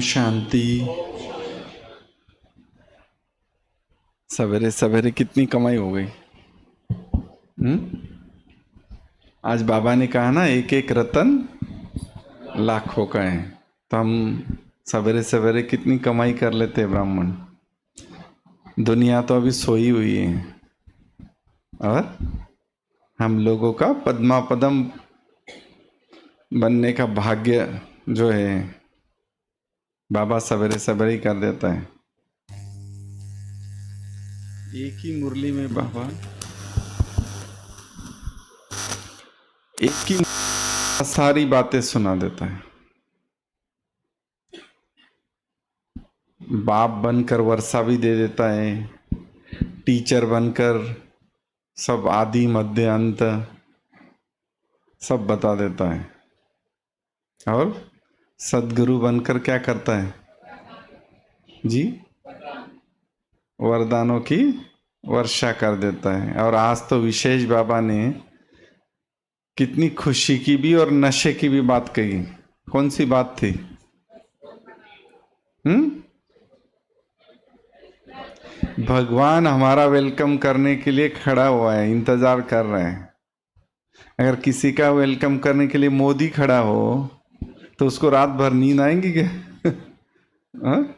शांति। सवेरे सवेरे कितनी कमाई हो गई। आज बाबा ने कहा ना, एक एक रतन लाखों का है। तो हम सवेरे सवेरे कितनी कमाई कर लेते हैं ब्राह्मण। दुनिया तो अभी सोई हुई है और हम लोगों का पद्मा पदम बनने का भाग्य जो है बाबा सवेरे सवेरे ही कर देता है। एक ही मुरली में बाबा एक ही सारी बातें सुना देता है। बाप बनकर वर्षा भी दे देता है, टीचर बनकर सब आदि मध्य अंत सब बता देता है, और सदगुरु बनकर क्या करता है जी, वरदानों की वर्षा कर देता है। और आज तो विशेष बाबा ने कितनी खुशी की भी और नशे की भी बात कही। कौन सी बात थी? भगवान हमारा वेलकम करने के लिए खड़ा हुआ है, इंतजार कर रहे हैं। अगर किसी का वेलकम करने के लिए मोदी खड़ा हो तो उसको रात भर नींद आएंगी क्या? हाँ?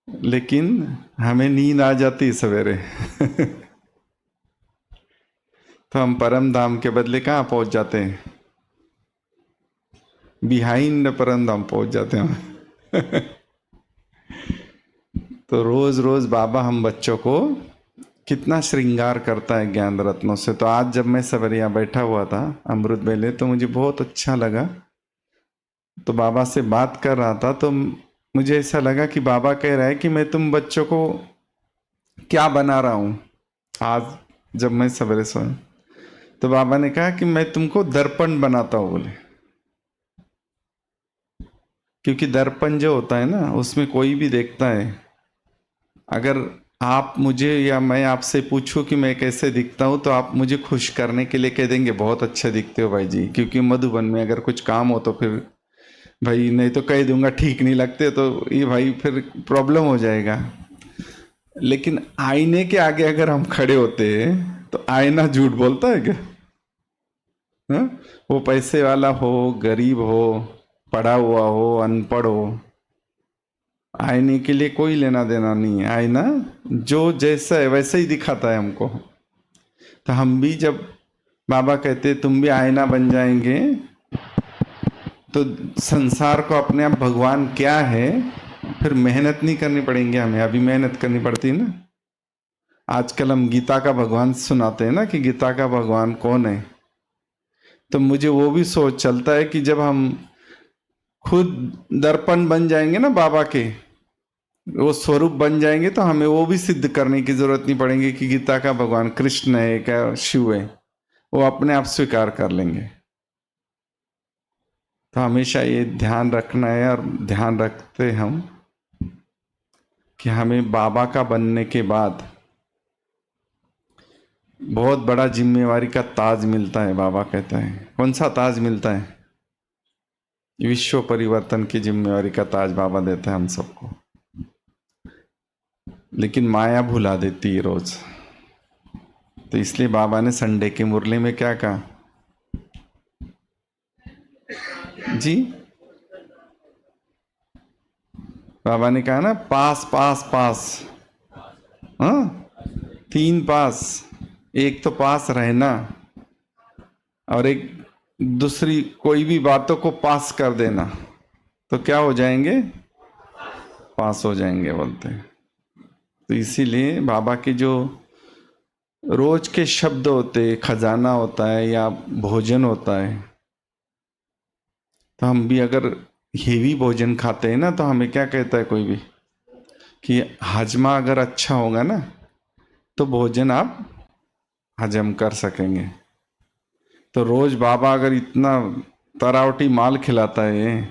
लेकिन हमें नींद आ जाती सवेरे। तो हम परम धाम के बदले कहाँ पहुंच जाते हैं? बिहाइंड परम धाम पहुंच जाते हैं। तो रोज रोज बाबा हम बच्चों को कितना श्रृंगार करता है ज्ञान रत्नों से। तो आज जब मैं सवेरे यहाँ बैठा हुआ था अमृत बेले, तो मुझे बहुत अच्छा लगा। तो बाबा से बात कर रहा था तो मुझे ऐसा लगा कि बाबा कह रहा है कि मैं तुम बच्चों को क्या बना रहा हूँ। आज जब मैं सवेरे सोया तो बाबा ने कहा कि मैं तुमको दर्पण बनाता हूँ बोले। क्योंकि दर्पण जो होता है ना, उसमें कोई भी देखता है। अगर आप मुझे या मैं आपसे पूछूं कि मैं कैसे दिखता हूं, तो आप मुझे खुश करने के लिए कह देंगे बहुत अच्छे दिखते हो भाई जी। क्योंकि मधुबन में अगर कुछ काम हो तो फिर भाई, नहीं तो कह दूंगा ठीक नहीं लगते, तो ये भाई फिर प्रॉब्लम हो जाएगा। लेकिन आईने के आगे अगर हम खड़े होते हैं तो आईना झूठ बोलता है क्या? हा? वो पैसे वाला हो, गरीब हो, पढ़ा हुआ हो, अनपढ़ हो, आईने के लिए कोई लेना देना नहीं है। आईना जो जैसा है वैसे ही दिखाता है हमको। तो हम भी जब बाबा कहते तुम भी आईना बन जाएंगे, तो संसार को अपने आप भगवान क्या है, फिर मेहनत नहीं करनी पड़ेंगे हमें। अभी मेहनत करनी पड़ती है ना। आजकल हम गीता का भगवान सुनाते हैं ना कि गीता का भगवान कौन है। तो मुझे वो भी सोच चलता है कि जब हम खुद दर्पण बन जाएंगे ना बाबा के, वो स्वरूप बन जाएंगे, तो हमें वो भी सिद्ध करने की जरूरत नहीं पड़ेगी कि गीता का भगवान कृष्ण है क्या शिव है। वो अपने आप स्वीकार कर लेंगे। तो हमेशा ये ध्यान रखना है, और ध्यान रखते हम कि हमें बाबा का बनने के बाद बहुत बड़ा जिम्मेवारी का ताज मिलता है। बाबा कहता है कौन सा ताज मिलता है? विश्व परिवर्तन की जिम्मेवारी का ताज बाबा देता है हम सबको। लेकिन माया भुला देती है रोज। तो इसलिए बाबा ने संडे की मुरली में क्या कहा जी? बाबा ने कहा ना, पास पास पास। हाँ, 3 पास। एक तो पास रहना, और एक दूसरी कोई भी बातों को पास कर देना, तो क्या हो जाएंगे? पास हो जाएंगे बोलते हैं। तो इसीलिए बाबा के जो रोज के शब्द होते, खजाना होता है या भोजन होता है, तो हम भी अगर हेवी भोजन खाते हैं ना, तो हमें क्या कहता है कोई भी कि हजमा अगर अच्छा होगा ना, तो भोजन आप हजम कर सकेंगे। तो रोज बाबा अगर इतना तरावटी माल खिलाता है,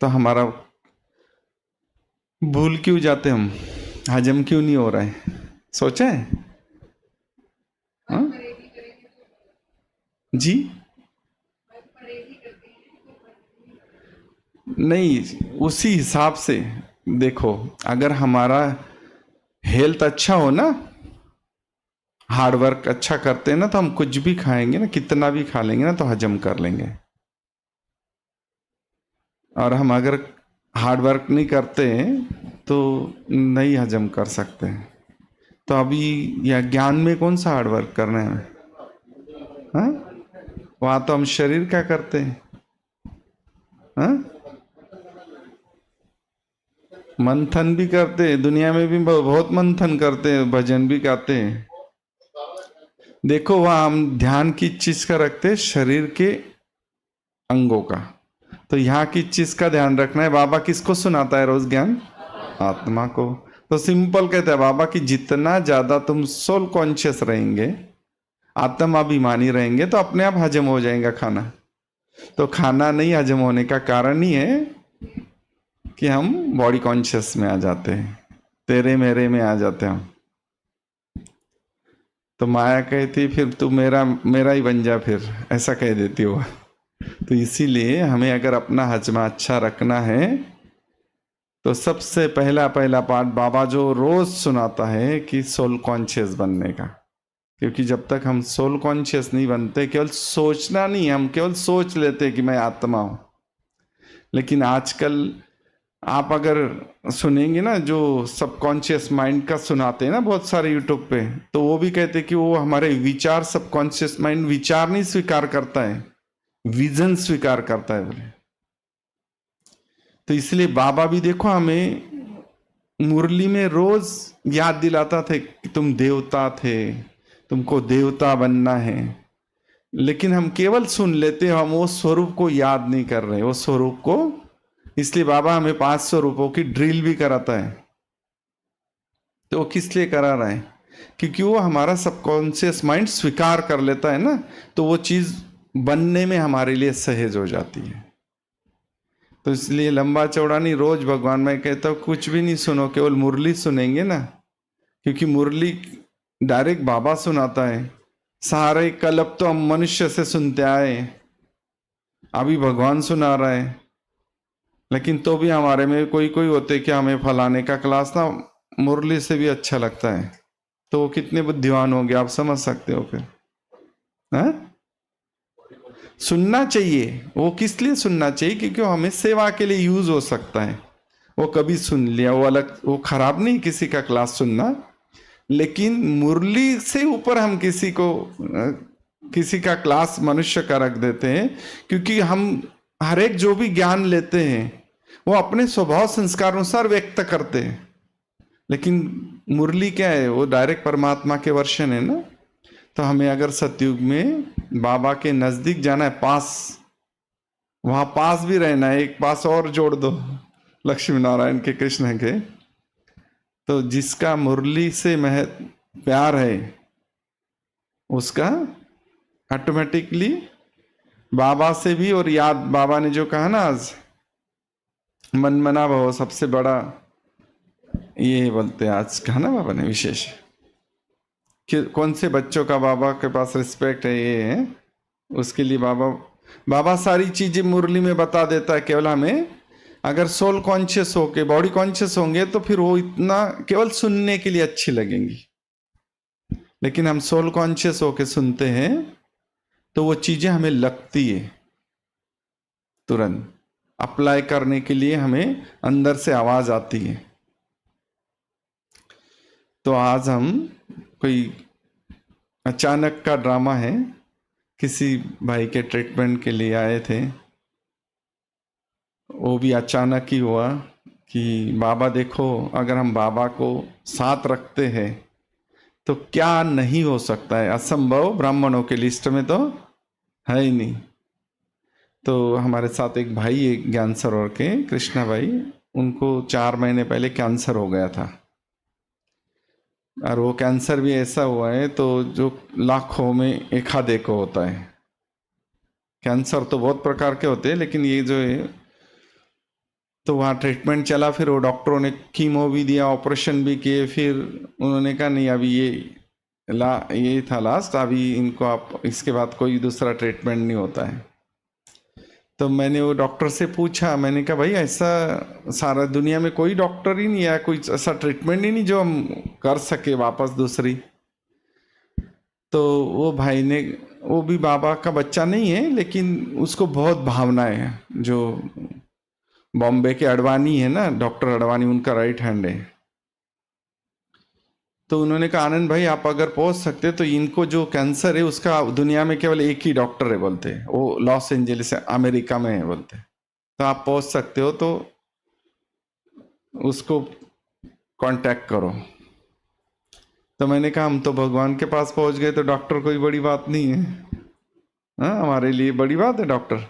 तो हमारा भूल क्यों जाते हम? हजम क्यों नहीं हो रहा है? सोचा है? हाँ? जी, नहीं, उसी हिसाब से देखो, अगर हमारा हेल्थ अच्छा हो ना, हार्ड वर्क अच्छा करते हैं ना, तो हम कुछ भी खाएंगे ना, कितना भी खा लेंगे ना, तो हजम कर लेंगे। और हम अगर हार्ड वर्क नहीं करते तो नहीं हजम कर सकते। तो अभी या ज्ञान में कौन सा हार्ड वर्क करना है? हाँ, वहाँ तो हम शरीर क्या करते हैं? हाँ, मंथन भी करते हैं, दुनिया में भी बहुत मंथन करते हैं, भजन भी गाते हैं। देखो, वहाँ हम ध्यान किस चीज का रखते हैं? शरीर के अंगों का। तो यहाँ किस चीज का ध्यान रखना है? बाबा किसको सुनाता है रोज ज्ञान? आत्मा को। तो सिंपल कहते हैं बाबा कि जितना ज्यादा तुम सोल कॉन्शियस रहेंगे, आत्माभिमानी रहेंगे, तो अपने आप हजम हो जाएगा खाना। तो खाना नहीं हजम होने का कारण ही है कि हम बॉडी कॉन्शियस में आ जाते हैं, तेरे मेरे में आ जाते हैं हम। तो माया कहती फिर तू मेरा मेरा ही बन जा, फिर ऐसा कह देती हो। तो इसीलिए हमें अगर अपना हजमा अच्छा रखना है, तो सबसे पहला पहला पार्ट बाबा जो रोज सुनाता है कि सोल कॉन्शियस बनने का। क्योंकि जब तक हम सोल कॉन्शियस नहीं बनते, केवल सोचना नहीं, हम केवल सोच लेते कि मैं आत्मा हूं। लेकिन आजकल आप अगर सुनेंगे ना, जो सबकॉन्शियस माइंड का सुनाते हैं ना बहुत सारे यूट्यूब पे, तो वो भी कहते हैं कि वो हमारे विचार, सबकॉन्शियस माइंड विचार नहीं स्वीकार करता है, विजन स्वीकार करता है बोले। तो इसलिए बाबा भी देखो हमें मुरली में रोज याद दिलाता थे कि तुम देवता थे, तुमको देवता बनना है। लेकिन हम केवल सुन लेते हैं, हम वो स्वरूप को याद नहीं कर रहे, वो स्वरूप को। इसलिए बाबा हमें 500 रुपयों की ड्रिल भी कराता है। तो वो किस लिए करा रहा है? क्योंकि वो हमारा सबकॉन्शियस माइंड स्वीकार कर लेता है ना, तो वो चीज बनने में हमारे लिए सहज हो जाती है। तो इसलिए लंबा चौड़ा नहीं, रोज भगवान, मैं कहता हूँ कुछ भी नहीं सुनो, केवल मुरली सुनेंगे ना, क्योंकि मुरली डायरेक्ट बाबा सुनाता है। सारे कल्प तो हम मनुष्य से सुनते आए, अभी भगवान सुना रहा है। लेकिन तो भी हमारे में कोई कोई होते कि हमें फलाने का क्लास ना मुरली से भी अच्छा लगता है। तो वो कितने बुद्धिमान होंगे, आप समझ सकते हो फिर। हाँ? सुनना चाहिए। वो किस लिए सुनना चाहिए? क्योंकि वो हमें सेवा के लिए यूज हो सकता है। वो कभी सुन लिया, वो अलग, वो खराब नहीं किसी का क्लास सुनना। लेकिन मुरली से ऊपर हम किसी का क्लास मनुष्य का रख देते हैं। क्योंकि हम हर एक जो भी ज्ञान लेते हैं वो अपने स्वभाव संस्कार अनुसार व्यक्त करते हैं। लेकिन मुरली क्या है? वो डायरेक्ट परमात्मा के वर्षन है ना। तो हमें अगर सतयुग में बाबा के नजदीक जाना है, पास, वहां पास भी रहना है, एक पास और जोड़ दो लक्ष्मी नारायण के, कृष्ण के। तो जिसका मुरली से प्यार है, उसका ऑटोमेटिकली बाबा से भी, और याद, बाबा ने जो कहा ना आज, मन मना भव, सबसे बड़ा ये बोलते हैं आज, कहा ना बाबा ने विशेष कि कौन से बच्चों का बाबा के पास रिस्पेक्ट है, ये है उसके लिए बाबा। बाबा सारी चीजें मुरली में बता देता है। केवल हमें अगर सोल कॉन्शियस होके बॉडी कॉन्शियस होंगे तो फिर वो इतना केवल सुनने के लिए अच्छी लगेंगी। लेकिन हम सोल कॉन्शियस होके सुनते हैं तो वो चीजें हमें लगती है, तुरंत अप्लाई करने के लिए हमें अंदर से आवाज आती है। तो आज हम कोई अचानक का ड्रामा है, किसी भाई के ट्रीटमेंट के लिए आए थे। वो भी अचानक ही हुआ कि बाबा देखो, अगर हम बाबा को साथ रखते हैं तो क्या नहीं हो सकता है, असंभव ब्राह्मणों के लिस्ट में तो है ही नहीं। तो हमारे साथ एक भाई, एक ज्ञान सरोवर के कृष्णा भाई, उनको 4 महीने पहले कैंसर हो गया था। और वो कैंसर भी ऐसा हुआ है तो जो लाखों में एक आधे को होता है। कैंसर तो बहुत प्रकार के होते हैं, लेकिन ये जो है, तो वहाँ ट्रीटमेंट चला, फिर वो डॉक्टरों ने कीमो भी दिया, ऑपरेशन भी किए, फिर उन्होंने कहा नहीं, अभी ये था लास्ट, अभी इनको आप इसके बाद कोई दूसरा ट्रीटमेंट नहीं होता है। तो मैंने वो डॉक्टर से पूछा, मैंने कहा भाई ऐसा सारा दुनिया में कोई डॉक्टर ही नहीं है, कोई ऐसा ट्रीटमेंट ही नहीं जो हम कर सके वापस दूसरी। तो वो भाई ने, वो भी बाबा का बच्चा नहीं है लेकिन उसको बहुत भावनाएं है, जो बॉम्बे के अडवाणी है ना, डॉक्टर अडवाणी, उनका राइट हैंड है। तो उन्होंने कहा आनंद भाई आप अगर पहुंच सकते तो इनको जो कैंसर है उसका दुनिया में केवल एक ही डॉक्टर है बोलते हैं, वो लॉस एंजलिस अमेरिका में है बोलते हैं, तो आप पहुंच सकते हो तो उसको कांटेक्ट करो। तो मैंने कहा हम तो भगवान के पास पहुंच गए, तो डॉक्टर कोई बड़ी बात नहीं है, हाँ हमारे लिए बड़ी बात है डॉक्टर।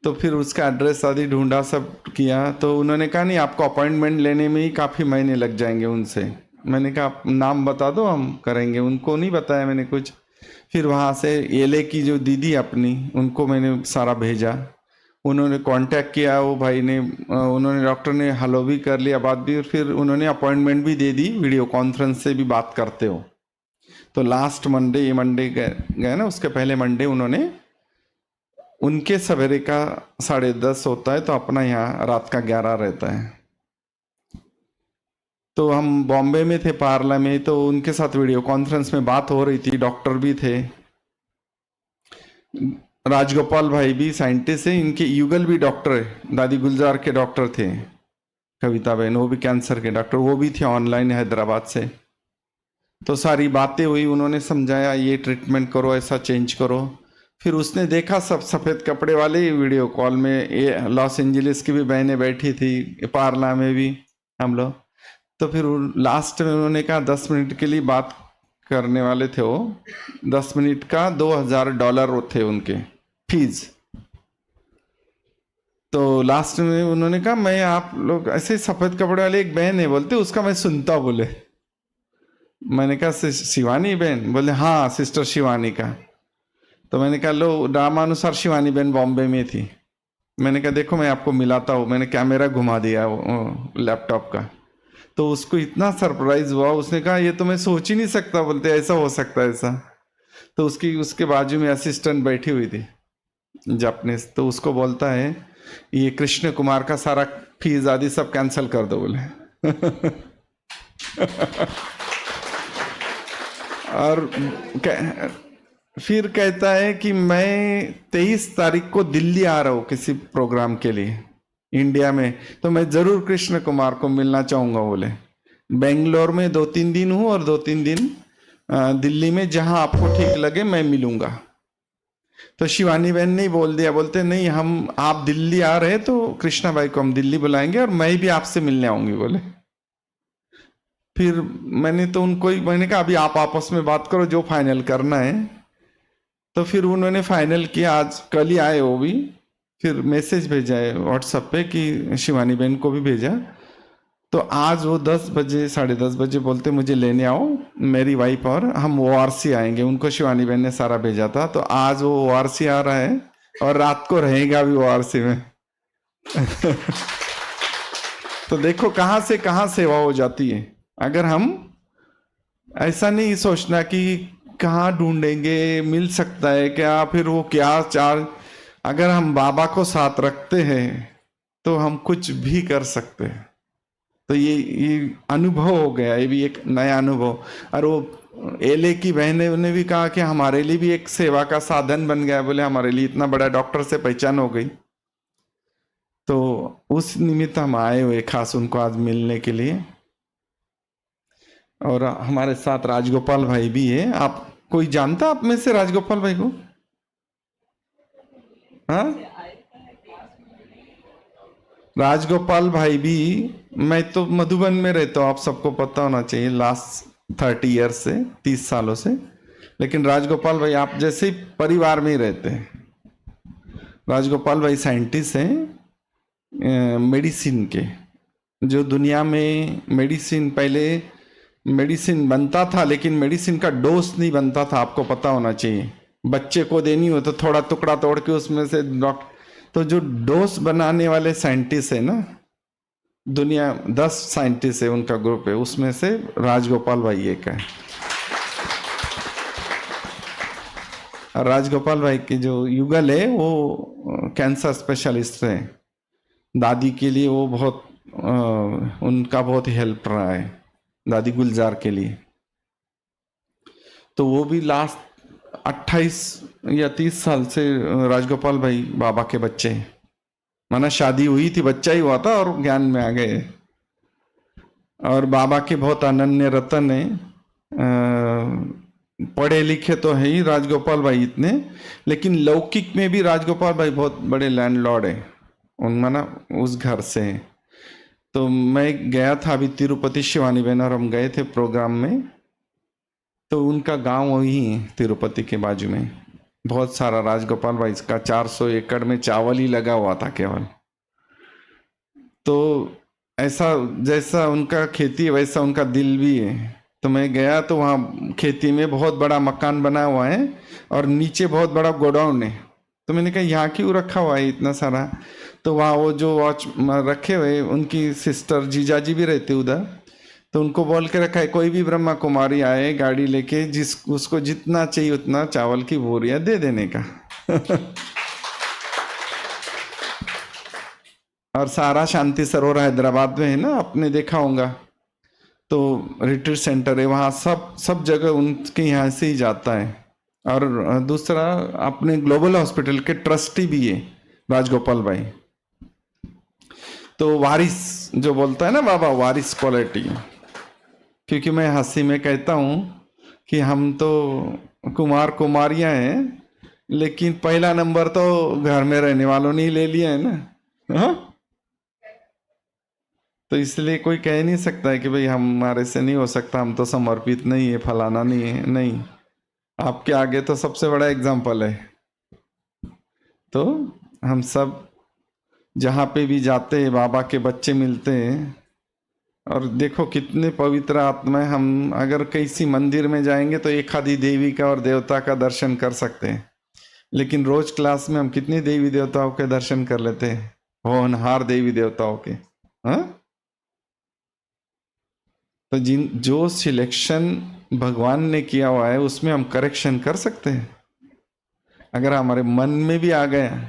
तो फिर उसका एड्रेस आदि ढूंढा, सब किया, तो उन्होंने कहा नहीं आपको अपॉइंटमेंट लेने में ही काफ़ी महीने लग जाएंगे उनसे। मैंने कहा आप नाम बता दो हम करेंगे, उनको नहीं बताया मैंने कुछ। फिर वहाँ से एले की जो दीदी अपनी, उनको मैंने सारा भेजा, उन्होंने कांटेक्ट किया, वो भाई ने, उन्होंने, डॉक्टर ने हेलो भी कर लिया, बात भी, फिर उन्होंने अपॉइंटमेंट भी दे दी, वीडियो कॉन्फ्रेंस से भी बात करते हो। तो लास्ट मंडे, ये मंडे गए ना, उसके पहले मंडे उन्होंने, उनके सवेरे का 10:30 होता है तो अपना यहाँ रात का 11 रहता है। तो हम बॉम्बे में थे पार्ला में, तो उनके साथ वीडियो कॉन्फ्रेंस में बात हो रही थी, डॉक्टर भी थे, राजगोपाल भाई भी साइंटिस्ट है, इनके युगल भी डॉक्टर है, दादी गुलजार के डॉक्टर थे, कविता बहन वो भी कैंसर के डॉक्टर, वो भी थे ऑनलाइन हैदराबाद से। तो सारी बातें हुई, उन्होंने समझाया ये ट्रीटमेंट करो, ऐसा चेंज करो। फिर उसने देखा सब सफ़ेद कपड़े वाले वीडियो कॉल में, ये लॉस एंजलिस की भी बहनें बैठी थी, पार्ला में भी हम लोग। तो फिर लास्ट में उन्होंने कहा 10 मिनट के लिए बात करने वाले थे वो, 10 मिनट का $2000 थे उनके फीस। तो लास्ट में उन्होंने कहा मैं, आप लोग ऐसे सफ़ेद कपड़े वाले एक बहन है बोलते, उसका मैं सुनता बोले। मैंने कहा शिवानी बहन? बोले हाँ सिस्टर शिवानी का। तो मैंने कहा लो, नामानुसार शिवानी बहन बॉम्बे में थी। मैंने कहा देखो मैं आपको मिलाता हूँ, मैंने कैमरा घुमा दिया लैपटॉप का। तो उसको इतना सरप्राइज हुआ, उसने कहा ये तो मैं सोच ही नहीं सकता, बोलते ऐसा हो सकता है ऐसा। तो उसके बाजू में असिस्टेंट बैठी हुई थी जापानीज, तो उसको बोलता है ये कृष्ण कुमार का सारा फीस आदि सब कैंसिल कर दो बोले। और फिर कहता है कि मैं 23 तारीख को दिल्ली आ रहा हूँ किसी प्रोग्राम के लिए इंडिया में, तो मैं जरूर कृष्ण कुमार को मिलना चाहूंगा बोले। बेंगलोर में 2-3 दिन हूँ और 2-3 दिन दिल्ली में, जहां आपको ठीक लगे मैं मिलूंगा। तो शिवानी बहन ने बोल दिया, बोलते नहीं हम, आप दिल्ली आ रहे तो कृष्णा भाई को हम दिल्ली बुलाएंगे और मैं भी आपसे मिलने आऊंगी बोले। फिर मैंने तो उनको ही, मैंने कहा अभी आप आपस में बात करो जो फाइनल करना है। तो फिर उन्होंने फाइनल किया, आज कल ही आए वो भी। फिर मैसेज भेजा है व्हाट्सएप पे कि शिवानी बहन को भी भेजा। तो आज वो 10 बजे 10:30 बजे बोलते मुझे लेने आओ, मेरी वाइफ और हम ORC आएंगे। उनको शिवानी बहन ने सारा भेजा था, तो आज वो ORC आ रहा है और रात को रहेगा भी ORC में। तो देखो कहाँ से कहाँ सेवा हो जाती है। अगर हम ऐसा नहीं सोचना कि कहाँ ढूंढेंगे, मिल सकता है क्या, फिर वो क्या चार्ज, अगर हम बाबा को साथ रखते हैं तो हम कुछ भी कर सकते हैं। तो ये अनुभव हो गया, ये भी एक नया अनुभव। और वो एले की बहने ने भी कहा कि हमारे लिए भी एक सेवा का साधन बन गया, बोले हमारे लिए इतना बड़ा डॉक्टर से पहचान हो गई। तो उस निमित्त हम आए हुए खास उनको आज मिलने के लिए। और हमारे साथ राजगोपाल भाई भी है। आप कोई जानता आप में से राजगोपाल भाई को? हाँ, राजगोपाल भाई भी, मैं तो मधुबन में रहता हूँ, आप सबको पता होना चाहिए, लास्ट 30 ईयर्स से, 30 सालों से। लेकिन राजगोपाल भाई आप जैसे ही परिवार में ही रहते हैं। राजगोपाल भाई साइंटिस्ट हैं मेडिसिन के, जो दुनिया में मेडिसिन, पहले मेडिसिन बनता था लेकिन मेडिसिन का डोज नहीं बनता था, आपको पता होना चाहिए। बच्चे को देनी हो तो थोड़ा टुकड़ा तोड़ के उसमें से डॉक्टर, तो जो डोज बनाने वाले साइंटिस्ट है ना, दुनिया 10 साइंटिस्ट है उनका ग्रुप है, उसमें से राजगोपाल भाई एक है। और राजगोपाल भाई के जो युगल है वो कैंसर स्पेशलिस्ट है। दादी के लिए वो बहुत उनका बहुत हेल्प रहा है, दादी गुलजार के लिए। तो वो भी लास्ट 28 या 30 साल से राजगोपाल भाई बाबा के बच्चे हैं। माना शादी हुई थी, बच्चा ही हुआ था और ज्ञान में आ गए। और बाबा के बहुत अनन्य रतन है। पढ़े लिखे तो है ही राजगोपाल भाई इतने, लेकिन लौकिक में भी राजगोपाल भाई बहुत बड़े लैंडलॉर्ड है। उन माना उस घर से है। तो मैं गया था अभी तिरुपति, शिवानी बहन और हम गए थे प्रोग्राम में। तो उनका गांव वही है तिरुपति के बाजू में। बहुत सारा राजगोपाल भाई इसका 400 एकड़ में चावल ही लगा हुआ था केवल। तो ऐसा जैसा उनका खेती है वैसा उनका दिल भी है। तो मैं गया तो वहाँ खेती में बहुत बड़ा मकान बना हुआ है और नीचे बहुत बड़ा गोडाउन है। तो मैंने कहा यहाँ क्यों रखा हुआ है इतना सारा? तो वहाँ वो जो वॉच रखे हुए उनकी सिस्टर जीजाजी भी रहते उधर, तो उनको बोल के रखा है कोई भी ब्रह्मा कुमारी आए गाड़ी लेके, जिस उसको जितना चाहिए उतना चावल की बोरियां दे देने का। और सारा शांति सरोवर हैदराबाद में है ना, आपने देखा होगा। तो रिट्रीट सेंटर है वहाँ, सब जगह उनके यहाँ से ही जाता है। और दूसरा अपने ग्लोबल हॉस्पिटल के ट्रस्टी भी है राजगोपाल भाई। तो वारिस जो बोलता है ना बाबा, वारिस क्वालिटी। क्योंकि मैं हंसी में कहता हूँ कि हम तो कुमार कुमारियाँ हैं, लेकिन पहला नंबर तो घर में रहने वालों ने ही ले लिया है ना। हाँ, तो इसलिए कोई कह नहीं सकता है कि भाई हमारे से नहीं हो सकता, हम तो समर्पित नहीं है, फलाना नहीं है। नहीं, आपके आगे तो सबसे बड़ा एग्जाम्पल है। तो हम सब जहाँ पे भी जाते हैं बाबा के बच्चे मिलते हैं। और देखो कितने पवित्र आत्माएं। हम अगर किसी मंदिर में जाएंगे तो एक आधी देवी का और देवता का दर्शन कर सकते हैं, लेकिन रोज क्लास में हम कितने देवी देवताओं के दर्शन कर लेते हैं, होनहार देवी देवताओं के। हाँ, तो जो सिलेक्शन भगवान ने किया हुआ है उसमें हम करेक्शन कर सकते हैं। अगर हमारे मन में भी आ गया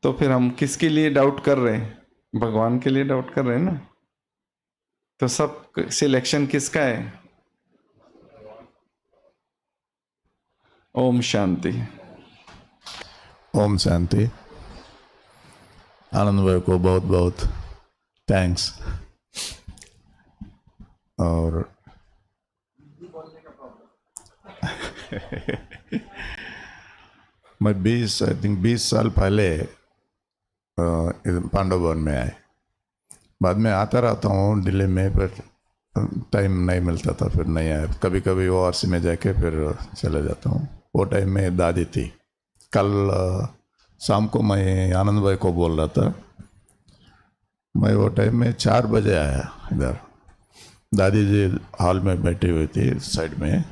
तो फिर हम किसके लिए डाउट कर रहे हैं? भगवान के लिए डाउट कर रहे हैं ना। तो सब सिलेक्शन किसका है? ओम शांति। ओम शांति। आनंद भाई को बहुत बहुत थैंक्स। और मैं 20 साल पहले पांडव भवन में आए। बाद में आता रहता हूँ दिल्ली में, पर टाइम नहीं मिलता था, फिर नहीं आया। कभी कभी ORC में जाके फिर चले जाता हूँ। वो टाइम में दादी थी। कल शाम को मैं आनंद भाई को बोल रहा था, मैं वो टाइम में 4 बजे आया इधर। दादी जी हॉल में बैठी हुई थी साइड में।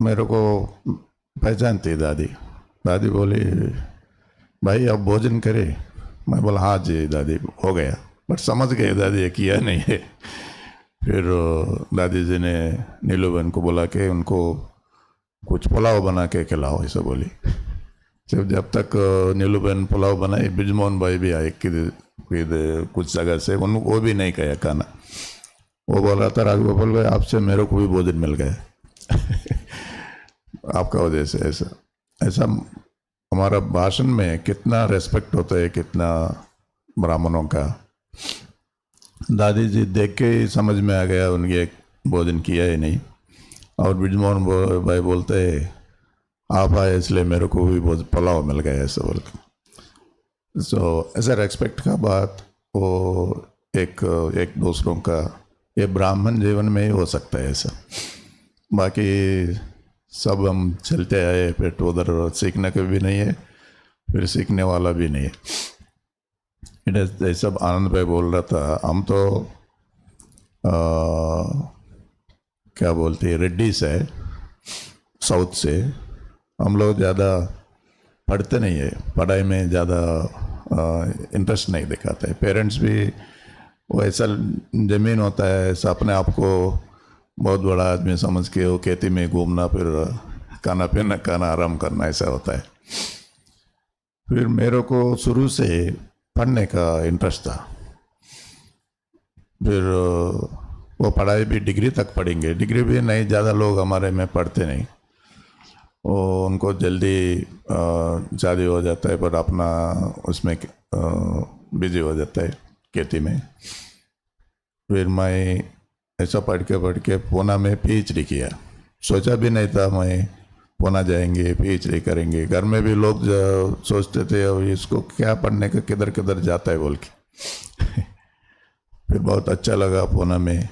मेरे को पहचानती दादी। दादी बोली, भाई अब भोजन करे? मैं बोला हाँ जी दादी, हो गया। बट समझ गए दादी ये किया नहीं है। फिर दादी जी ने नीलू बहन को बोला कि उनको कुछ पुलाव बना के खिलाओ, ऐसा बोली। जब तक नीलू बहन पुलाव बनाई, बिजमोहन भाई भी आए कि कुछ जगह से, उनको वो भी नहीं कहा खाना। वो बोल रहा था, राजगोपाल भाई आपसे मेरे को भी भोजन मिल गया। आपका वजह से। ऐसा हमारा भाषण में कितना रेस्पेक्ट होता है, कितना ब्राह्मणों का। दादी जी देख के ही समझ में आ गया उनके भोजन किया ही नहीं। और बिजमोहन भाई बोलते हैं आप आए इसलिए मेरे को भी बहुत पुलाव मिल गया, ऐसा बोलते। सो ऐसा रेस्पेक्ट का बात वो एक दूसरों का, ये ब्राह्मण जीवन में ही हो सकता है ऐसा। बाकी सब हम चलते आए, फिर तो उधर सीखने का भी नहीं है, फिर सीखने वाला भी नहीं है। ये सब आनंद भाई बोल रहा था। हम तो क्या बोलते हैं, रेड्डी से, साउथ से। हम लोग ज़्यादा पढ़ते नहीं है, पढ़ाई में ज़्यादा इंटरेस्ट नहीं दिखाते। पेरेंट्स भी वो ऐसा ज़मीन होता है, ऐसा अपने आप को बहुत बड़ा आदमी समझ के वो खेती में घूमना फिर खाना पीना खाना आराम करना ऐसा होता है। फिर मेरे को शुरू से पढ़ने का इंटरेस्ट था। फिर वो पढ़ाई भी डिग्री तक पढ़ेंगे, डिग्री भी नहीं, ज़्यादा लोग हमारे में पढ़ते नहीं, वो उनको जल्दी शादी हो जाता है, पर अपना उसमें बिजी हो जाता है खेती में। फिर मैं ऐसा पढ़ के पूना में पीएचडी किया। सोचा भी नहीं था मैं पूना जाएंगे पीएचडी करेंगे। घर में भी लोग सोचते थे अब इसको क्या पढ़ने का, किधर किधर जाता है बोल के। फिर बहुत अच्छा लगा पूना में,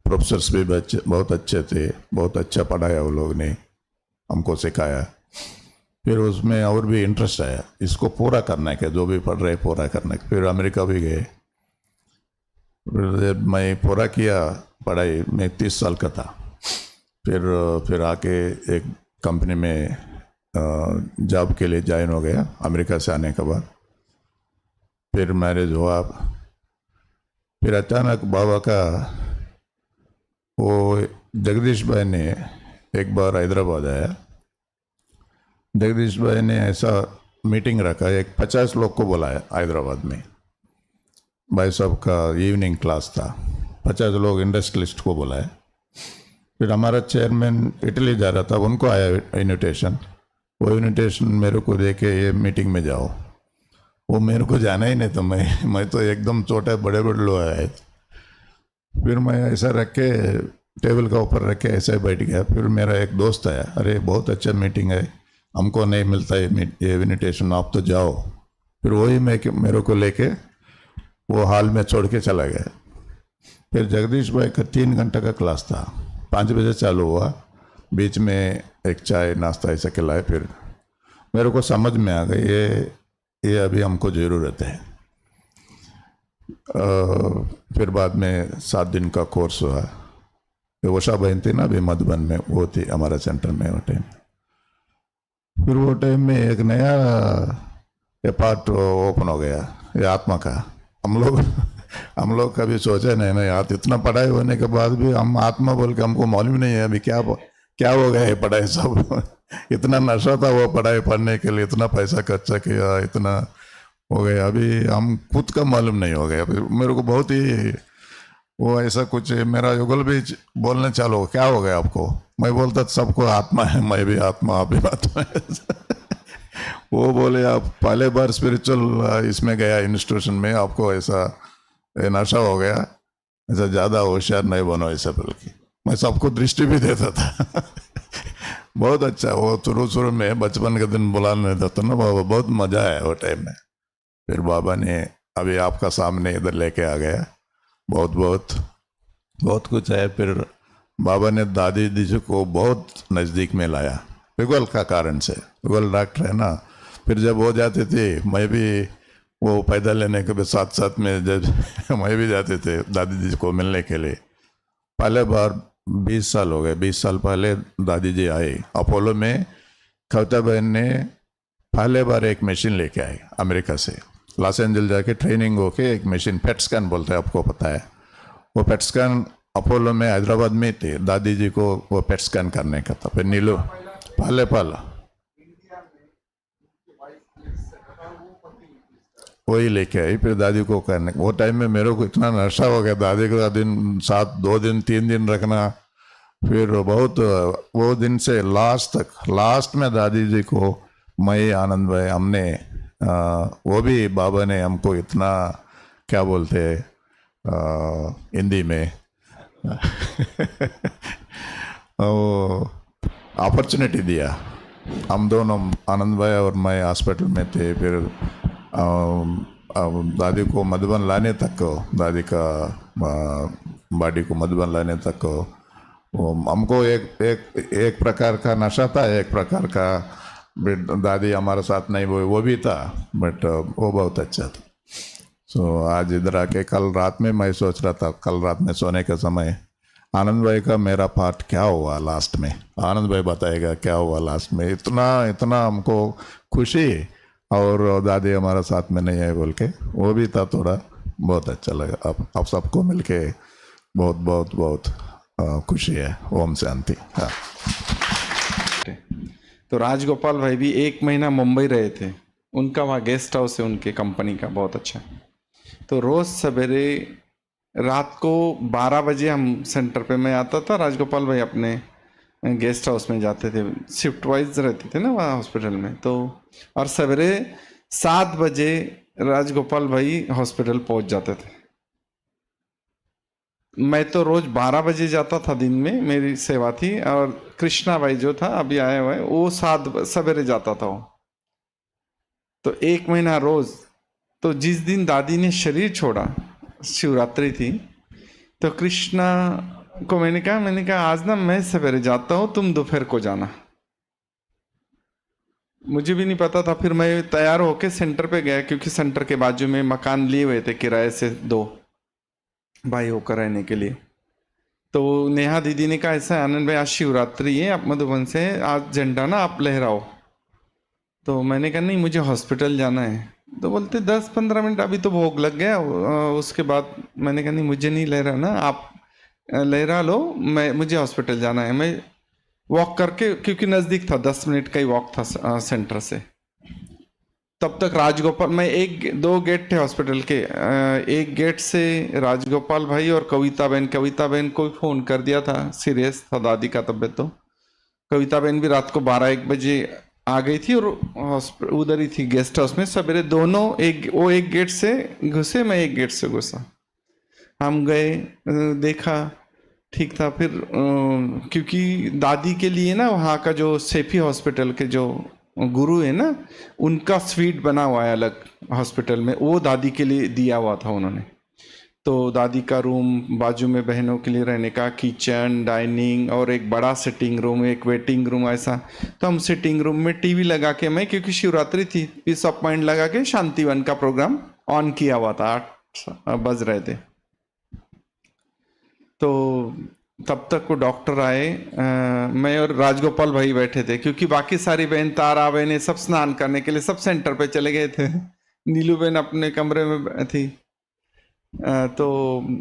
प्रोफेसर्स भी बहुत अच्छे थे, बहुत अच्छा पढ़ाया वो लोग ने, हमको सिखाया। फिर उसमें और भी इंटरेस्ट आया, इसको पूरा करना है, जो भी पढ़ रहे पूरा करना है। फिर अमेरिका भी गए। फिर मैं पूरा किया पढ़ाई, मैं 30 साल का था। फिर आके एक कंपनी में जॉब के लिए ज्वाइन हो गया अमेरिका से आने के बाद। फिर मैरिज हुआ। फिर अचानक बाबा का वो जगदीश भाई ने एक बार हैदराबाद आया। जगदीश भाई ने ऐसा मीटिंग रखा, एक 50 लोग को बुलाया हैदराबाद में। भाई साहब का इवनिंग क्लास था, 50 लोग इंडस्ट्रियलिस्ट को बुलाया। फिर हमारा चेयरमैन इटली जा रहा था, उनको आया इन्विटेशन। वो इन्विटेशन मेरे को दे के ये मीटिंग में जाओ। वो मेरे को जाना ही नहीं था, मैं तो एकदम छोटे बड़े लोग आए। फिर मैं ऐसा रख के टेबल का ऊपर रख के ऐसे बैठ गया। फिर मेरा एक दोस्त आया, अरे बहुत अच्छा मीटिंग है, हमको नहीं मिलता है ये इन्विटेशन, आप तो जाओ। फिर वही मेरे को लेके वो हॉल में छोड़ के चला गया। फिर जगदीश भाई का 3 घंटे का क्लास था, 5 बजे चालू हुआ, बीच में एक चाय नाश्ता ऐसा खिलाए। फिर मेरे को समझ में आ गई ये अभी हमको ज़रूरत है। फिर बाद में 7 दिन का कोर्स हुआ। उषा बहन थी ना अभी मधुबन में, वो थी हमारा सेंटर में वो टाइम। फिर वो टाइम में एक नया पार्ट ओपन हो गया, ये आत्मा का। हम लोग कभी सोचे नहीं यार, इतना पढ़ाई होने के बाद भी हम आत्मा बोल के हमको मालूम नहीं है अभी क्या हो गया है पढ़ाई सब। इतना नशा था वो पढ़ाई पढ़ने के लिए, इतना पैसा खर्चा किया, इतना हो गया, अभी हम खुद का मालूम नहीं हो गया। मेरे को बहुत ही वो ऐसा कुछ, मेरा युगल भी बोलने चालू हो, क्या हो गया आपको? मैं बोलता सबको आत्मा है, मैं भी आत्मा, आप भी आत्मा है। वो बोले आप पहले बार स्पिरिचुअल इसमें गया इंस्टीट्यूशन में, आपको ऐसा नशा हो गया, ऐसा ज़्यादा होशियार नहीं बनो ऐसा बोल के। मैं सबको दृष्टि भी देता था। बहुत अच्छा, वो शुरू में बचपन के दिन बुलाने देता ना बाबा, बहुत मज़ा आया वो टाइम में। फिर बाबा ने अभी आपका सामने इधर लेके आ गया, बहुत कुछ है। फिर बाबा ने दादी जी को बहुत नज़दीक में लाया, युगल का कारण से। युगल डॉक्टर है ना, फिर जब हो जाते थे मैं भी वो पैदल लेने के साथ साथ में जब मैं भी जाते थे दादी जी को मिलने के लिए। पहले बार 20 साल हो गए, 20 साल पहले दादी जी आए अपोलो में। कविता बहन ने पहले बार एक मशीन लेके आए अमेरिका से, लॉस एंजल जाके ट्रेनिंग होके एक मशीन, पेट स्कैन बोलते हैं, आपको पता है। वो पेट स्कैन अपोलो में हैदराबाद में थे, दादी जी को वो पेट स्कैन करने का था। फिर नीलू पहले वही लेके आई, फिर दादी को करने। वो टाइम में मेरे को इतना नशा हो गया, दादी को 2 दिन 3 दिन रखना। फिर बहुत वो दिन से लास्ट में दादी जी को मैं आनंद भाई हमने वो भी बाबा ने हमको इतना क्या बोलते हिंदी में अपॉर्चुनिटी दिया। हम दोनों आनंद भाई और मैं हॉस्पिटल में थे। फिर दादी को मधुबन लाने तक, दादी का बॉडी को मधुबन लाने तक हमको एक प्रकार का नशा था, एक प्रकार का दादी हमारे साथ नहीं वो भी था, बट वो बहुत अच्छा था। सो आज इधर आके कल रात में मैं सोच रहा था, कल रात में सोने के समय आनंद भाई का मेरा पार्ट क्या हुआ लास्ट में, आनंद भाई बताएगा क्या हुआ लास्ट में। इतना हमको खुशी, और दादी हमारा साथ में नहीं है बोल के वो भी था, थोड़ा बहुत अच्छा लगा। आप सबको मिलके बहुत खुशी है। ओम शांति। हाँ। है। तो राजगोपाल भाई भी 1 महीना मुंबई रहे थे, उनका वहाँ गेस्ट हाउस है उनके कंपनी का, बहुत अच्छा। तो रोज़ सवेरे रात को 12 बजे हम सेंटर पे मैं आता था, राजगोपाल भाई अपने गेस्ट हाउस में जाते थे, शिफ्ट वाइज रहते थे ना वहाँ हॉस्पिटल में। तो और सवेरे 7 बजे राजगोपाल भाई हॉस्पिटल पहुँच जाते थे। मैं तो रोज 12 बजे जाता था, दिन में मेरी सेवा थी, और कृष्णा भाई जो था अभी आया हुआ है वो 7 सवेरे जाता था वो। तो 1 महीना रोज। तो जिस दिन दादी ने शरीर छोड़ा, शिवरात्रि थी, तो कृष्णा को मैंने कहा आज ना मैं सवेरे जाता हूँ, तुम दोपहर को जाना। मुझे भी नहीं पता था। फिर मैं तैयार होके सेंटर पे गया, क्योंकि सेंटर के बाजू में मकान लिए हुए थे किराए से 2 भाई होकर रहने के लिए। तो नेहा दीदी ने कहा ऐसा है आनंद भाई, आज शिवरात्रि है, आप मधुबन से आज झंडा ना आप लहराओ। तो मैंने कहा नहीं, मुझे हॉस्पिटल जाना है। तो बोलते 10-15 मिनट, अभी तो भोग लग गया। उसके बाद मैंने कहा नहीं, मुझे नहीं लहराना, आप लहरा लो, मुझे हॉस्पिटल जाना है। मैं वॉक करके, क्योंकि नज़दीक था, 10 मिनट का ही वॉक था सेंटर से। तब तक राजगोपाल, मैं 1-2 गेट थे हॉस्पिटल के, एक गेट से राजगोपाल भाई और कविता बहन को फ़ोन कर दिया था, सीरियस था दादी का तबीयत। तो कविता बहन भी रात को 12-1 बजे आ गई थी, और उधर ही थी गेस्ट हाउस में। सवेरे दोनों वो एक गेट से घुसे, मैं एक गेट से घुसा। हम गए, देखा ठीक था। फिर क्योंकि दादी के लिए ना वहाँ का जो सेफी हॉस्पिटल के जो गुरु है ना, उनका स्वीट बना हुआ है अलग हॉस्पिटल में, वो दादी के लिए दिया हुआ था उन्होंने। तो दादी का रूम, बाजू में बहनों के लिए रहने का किचन, डाइनिंग, और एक बड़ा सिटिंग रूम, एक वेटिंग रूम, ऐसा। तो हम सिटिंग रूम में टीवी लगा के, मैं क्योंकि शिवरात्रि थी, पीस ऑफ माइंड लगा के शांतिवन का प्रोग्राम ऑन किया हुआ था, 8 बज रहे थे। तो तब तक वो डॉक्टर आए, मैं और राजगोपाल भाई बैठे थे, क्योंकि बाकी सारी बहन, तारा बहन, सब स्नान करने के लिए सब सेंटर पे चले गए थे। नीलू बहन अपने कमरे में थी, तो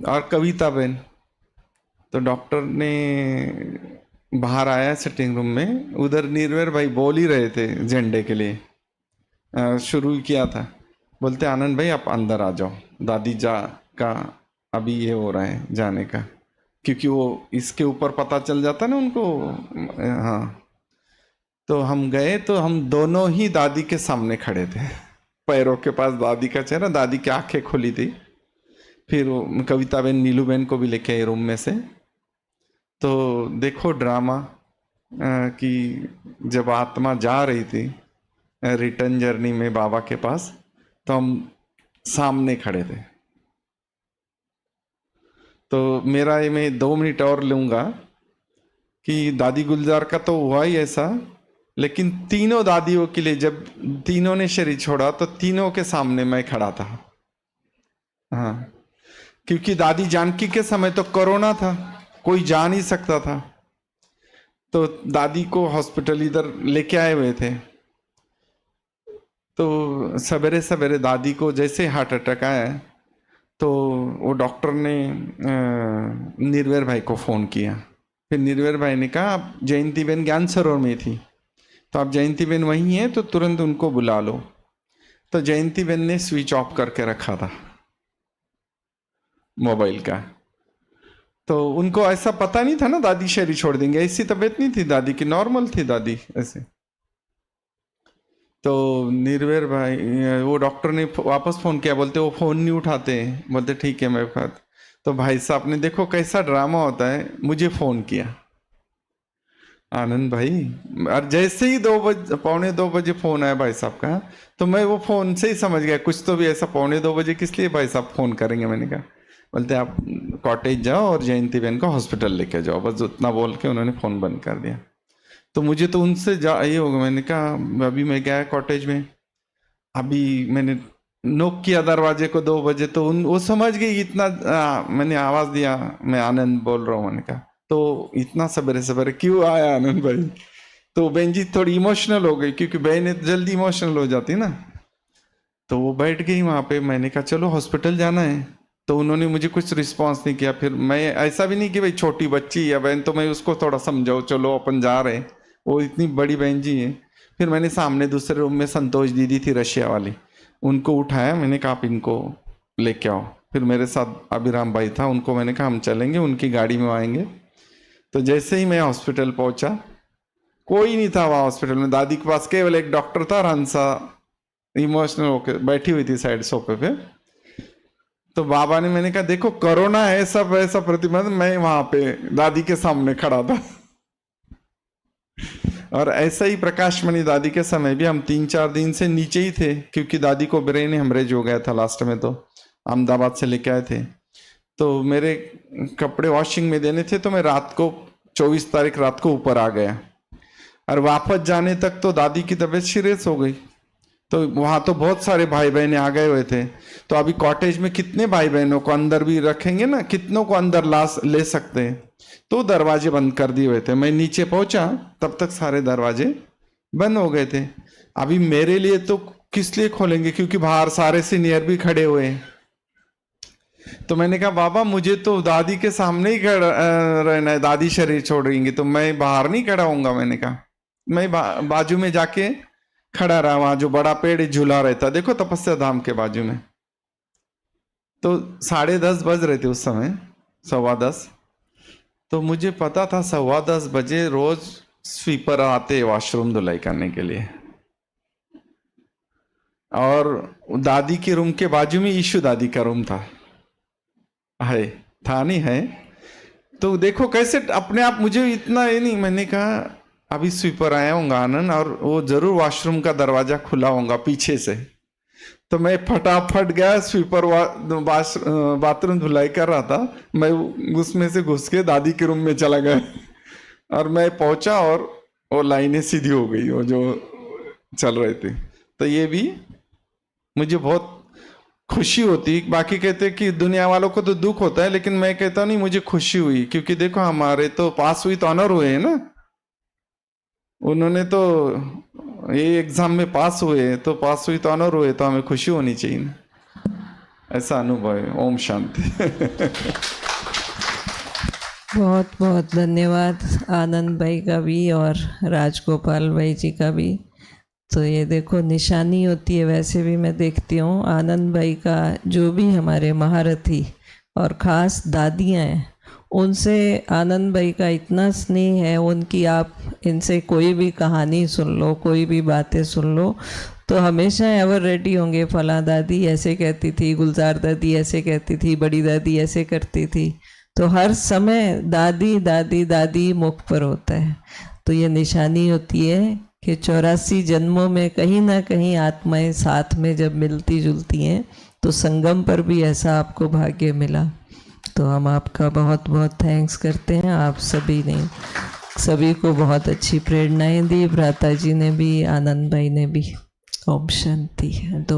और कविता बहन। तो डॉक्टर ने बाहर आया सिटिंग रूम में, उधर निर्वेर भाई बोल ही रहे थे झंडे के लिए, शुरू किया था। बोलते आनंद भाई आप अंदर आ जाओ, दादी जा का अभी ये हो रहा है जाने का, क्योंकि वो इसके ऊपर पता चल जाता ना उनको। हाँ, तो हम गए, तो हम दोनों ही दादी के सामने खड़े थे, पैरों के पास दादी का चेहरा, दादी की आंखें खुली थी। फिर कविता बहन, नीलू बहन को भी लेके आए रूम में से। तो देखो ड्रामा कि जब आत्मा जा रही थी रिटर्न जर्नी में बाबा के पास, तो हम सामने खड़े थे। तो मेरा ये, मैं 2 मिनट और लूँगा कि दादी गुलजार का तो हुआ ही ऐसा, लेकिन तीनों दादियों के लिए जब तीनों ने शरीर छोड़ा, तो तीनों के सामने मैं खड़ा था। हाँ, क्योंकि दादी जानकी के समय तो कोरोना था, कोई जा नहीं सकता था। तो दादी को हॉस्पिटल इधर लेके आए हुए थे। तो सवेरे सवेरे दादी को जैसे हार्ट अटैक आया, तो वो डॉक्टर ने निर्वेर भाई को फ़ोन किया। फिर निर्वेर भाई ने कहा आप जयंती बहन ज्ञान सरोवर में थी, तो आप जयंती बहन वहीं हैं, तो तुरंत उनको बुला लो। तो जयंती बहन ने स्विच ऑफ करके रखा था मोबाइल का। तो उनको ऐसा पता नहीं था ना दादी शरीर छोड़ देंगे, ऐसी तबीयत नहीं थी दादी की, नॉर्मल थी दादी ऐसे। तो निर्वेर भाई, वो डॉक्टर ने वापस फ़ोन किया, बोलते वो फ़ोन नहीं उठाते, बोलते ठीक है मैं बात। तो भाई साहब ने, देखो कैसा ड्रामा होता है, मुझे फ़ोन किया आनंद भाई, और जैसे ही 2 बजे फ़ोन आया भाई साहब का, तो मैं वो फ़ोन से ही समझ गया कुछ तो भी ऐसा। 2 बजे किस लिए भाई साहब फ़ोन करेंगे? मैंने कहा, बोलते आप कॉटेज जाओ और जयंती बहन को हॉस्पिटल लेके जाओ, बस उतना बोल के उन्होंने फ़ोन बंद कर दिया। तो मुझे तो उनसे ये होगा, मैंने कहा अभी मैं गया कॉटेज में, अभी मैंने नोक किया दरवाजे को 2 बजे, तो वो समझ गई इतना। मैंने आवाज़ दिया, मैं आनंद बोल रहा हूँ। मैंने कहा तो इतना सवेरे सवेरे क्यों आया आनंद भाई? तो बहन जी थोड़ी इमोशनल हो गई, क्योंकि बहन जल्दी इमोशनल हो जाती ना। तो वो बैठ गई वहाँ पे। मैंने कहा चलो हॉस्पिटल जाना है, तो उन्होंने मुझे कुछ रिस्पॉन्स नहीं किया। फिर मैं ऐसा भी नहीं कि भाई छोटी बच्ची या बहन, तो मैं उसको थोड़ा समझाओ, चलो अपन जा रहे हैं, वो इतनी बड़ी बहन जी है। फिर मैंने सामने दूसरे रूम में संतोष दीदी थी रशिया वाली, उनको उठाया, मैंने कहा आप इनको लेके आओ। फिर मेरे साथ अभिराम भाई था, उनको मैंने कहा हम चलेंगे, उनकी गाड़ी में आएंगे। तो जैसे ही मैं हॉस्पिटल पहुंचा, कोई नहीं था वहाँ हॉस्पिटल में, दादी के पास केवल एक डॉक्टर था और हंसा इमोशनल होकर बैठी हुई थी साइड सोफे पे। तो बाबा ने, मैंने कहा देखो कोरोना है सब ऐसा प्रतिबंध, मैं वहां पे दादी के सामने खड़ा था। और ऐसा ही प्रकाश मणि दादी के समय भी हम 3-4 दिन से नीचे ही थे, क्योंकि दादी को ब्रेन हेमरेज हो गया था लास्ट में, तो अहमदाबाद से लेके आए थे। तो मेरे कपड़े वॉशिंग में देने थे, तो मैं रात को 24 तारीख रात को ऊपर आ गया, और वापस जाने तक तो दादी की तबीयत सीरियस हो गई। तो वहाँ तो बहुत सारे भाई बहने आ गए हुए थे। तो अभी कॉटेज में कितने भाई बहनों को अंदर भी रखेंगे ना, कितनों को अंदर ले सकते हैं। तो दरवाजे बंद कर दिए हुए थे। मैं नीचे पहुंचा तब तक सारे दरवाजे बंद हो गए थे। अभी मेरे लिए तो किस लिए खोलेंगे, क्योंकि बाहर सारे सीनियर भी खड़े हुए हैं। तो मैंने कहा बाबा मुझे तो दादी के सामने ही रहना है, दादी शरीर छोड़ेंगी तो मैं बाहर नहीं खड़ा होऊंगा। मैंने कहा मैं बाजू में जाके खड़ा रहा, वहां जो बड़ा पेड़ झूला रहता, देखो तपस्या धाम के बाजू में। तो 10:30 बज रहे थे उस समय, 10:15। तो मुझे पता था 10:15 बजे रोज स्वीपर आते वॉशरूम धुलाई करने के लिए, और दादी के रूम के बाजू में ईशु दादी का रूम था नहीं है। तो देखो कैसे अपने आप, मुझे इतना ये नहीं, मैंने कहा अभी स्वीपर आया होगा आनंद, और वो जरूर वॉशरूम का दरवाजा खुला होगा पीछे से। तो मैं फटाफट गया, स्वीपर बाथरूम धुलाई कर रहा था, मैं उसमें से घुस के दादी के रूम में चला गया, और मैं पहुंचा और वो लाइनें सीधी हो गई वो जो चल रहे थे। तो ये भी मुझे बहुत खुशी होती। बाकी कहते कि दुनिया वालों को तो दुख होता है, लेकिन मैं कहता नहीं, मुझे खुशी हुई, क्योंकि देखो हमारे तो पास हुई तो ऑनर हुए हैं ना, उन्होंने तो ये एग्जाम में पास हुए, तो पास हुई तो ऑनर हुए, तो हमें खुशी होनी चाहिए ना। ऐसा अनुभव है। ओम शांति। बहुत बहुत धन्यवाद आनंद भाई का भी और राजगोपाल भाई जी का भी। तो ये देखो निशानी होती है, वैसे भी मैं देखती हूँ आनंद भाई का, जो भी हमारे महारथी और ख़ास दादियाँ हैं, उनसे आनंद भाई का इतना स्नेह है। उनकी आप इनसे कोई भी कहानी सुन लो, कोई भी बातें सुन लो, तो हमेशा एवर रेडी होंगे। फला दादी ऐसे कहती थी, गुलजार दादी ऐसे कहती थी, बड़ी दादी ऐसे करती थी। तो हर समय दादी दादी दादी मुख पर होता है। तो ये निशानी होती है कि 84 जन्मों में कहीं ना कहीं आत्माएं साथ में जब मिलती जुलती हैं, तो संगम पर भी ऐसा आपको भाग्य मिला। तो हम आपका बहुत बहुत थैंक्स करते हैं। आप सभी को बहुत अच्छी प्रेरणाएं दी, भ्राता जी ने भी, आनंद भाई ने भी। ओम शांति।